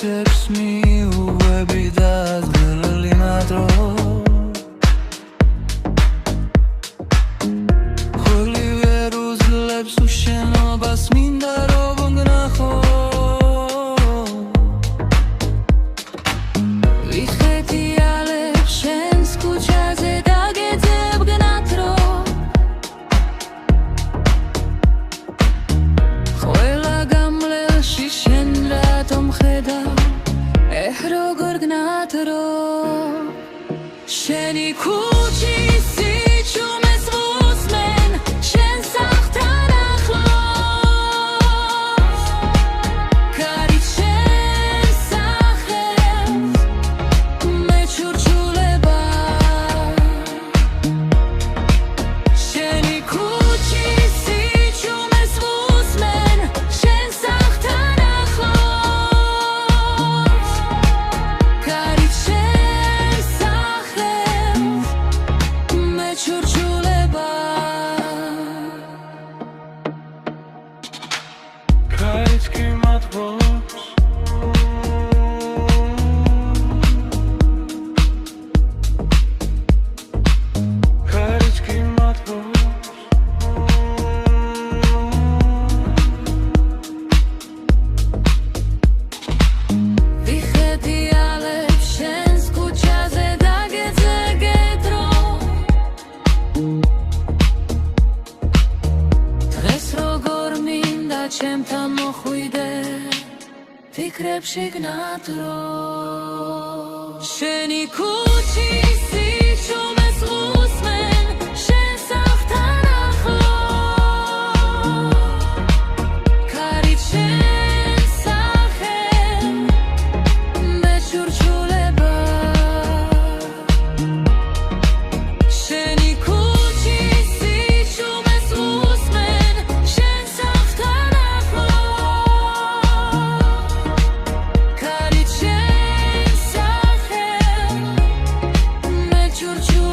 Čeps mi uvebi da zgrlili na dro Holi veru zlep sušeno bas minda robong naho Viheti alep šen skučaze da gedzeb gnatro Hojla gamlel šişen ratom heda Ehrogor gnatro Šeni kući siću me svusmen Šen sahtan ahlos Karit šen sahem Me čurčuleba Šeni kući siću me svusmen Šen sahtan ahlos Karit šen sahem Me čurčuleba Kaitski matvos Kaitski matvos Viheti alep šen skučaze da gedze getro Დღეს როგორ მინდა ჩემთან მოხვიდე ფიქრებში გნატრო შენი ქუჩი სიჩო მე სულ შენ სახთან ახლო კარით შენ სახე მე ჩურჩულება შენი ქუჩი სიჩო მე სულ შენ სახთან ახლო კარით შენ სახე მე ჩურჩულება